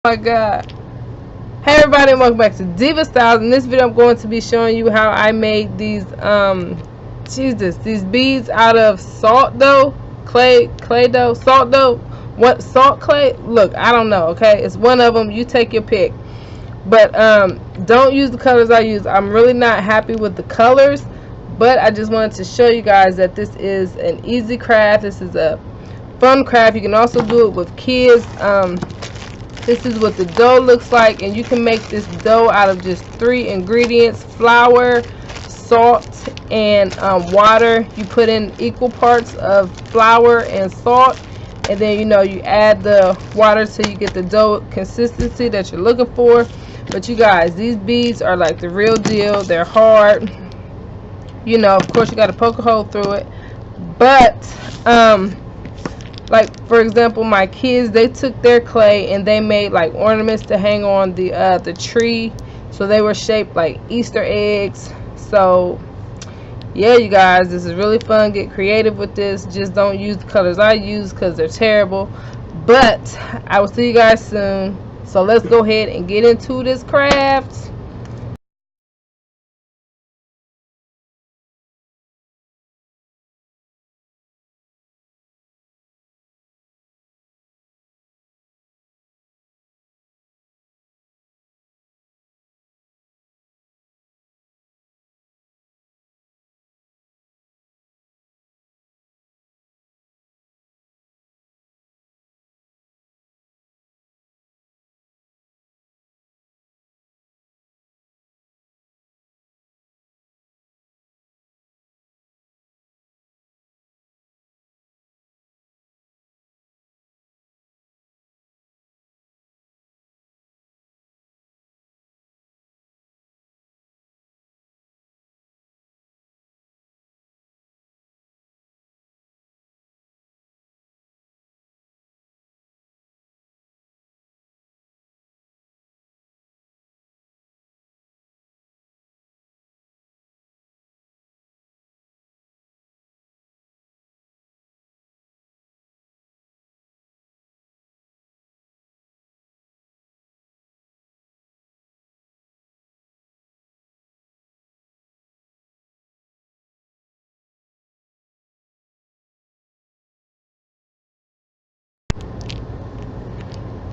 my god. Hey everybody, and welcome back to Diva Styles. In this video I'm going to be showing you how I made these these beads out of salt dough, clay dough, salt dough, what, salt clay, look, I don't know, okay, it's one of them, you take your pick. But don't use the colors I use. I'm really not happy with the colors, but I just wanted to show you guys that this is an easy craft. This is a fun craft. You can also do it with kids. This is what the dough looks like, and you can make this dough out of just 3 ingredients: flour, salt, and water. You put in equal parts of flour and salt, and then you add the water till you get the dough consistency that you're looking for. But you guys, these beads are like the real deal. They're hard, of course you got to poke a hole through it, but like for example, my kids, they took their clay and they made like ornaments to hang on the tree, so they were shaped like Easter eggs. So yeah, you guys, this is really fun. Get creative with this. Just don't use the colors I use because they're terrible. But I will see you guys soon, so let's go ahead and get into this craft.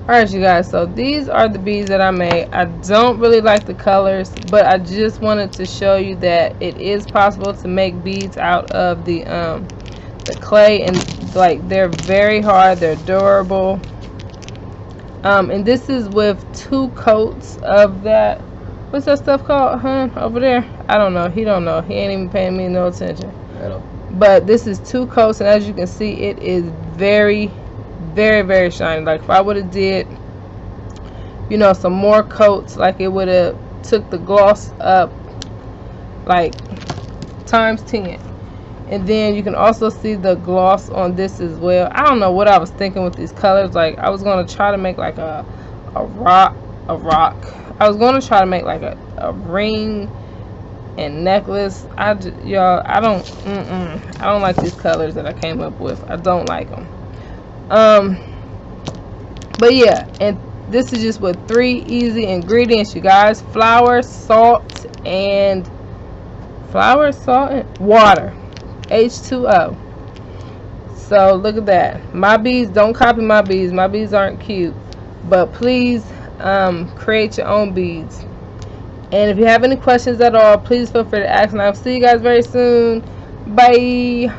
Alright you guys, so these are the beads that I made. I don't really like the colors, but I just wanted to show you that it is possible to make beads out of the clay, and like they're very hard, they're durable. And this is with 2 coats of that, what's that stuff called, huh, over there? I don't know, he don't know, he ain't even paying me no attention. But this is 2 coats, and as you can see, it is very very shiny. Like if I would have did some more coats, like it would have took the gloss up like times 10. And then you can also see the gloss on this as well. I don't know what I was thinking with these colors. Like I was going to try to make like a rock. I was going to try to make like a ring and necklace. I don't like these colors that I came up with. I don't like them. But yeah, and this is just with 3 easy ingredients, you guys: flour, salt, and water, H2O. So look at that. My beads, don't copy my beads. My beads aren't cute, but please create your own beads. And if you have any questions at all, please feel free to ask, and I'll see you guys very soon. Bye.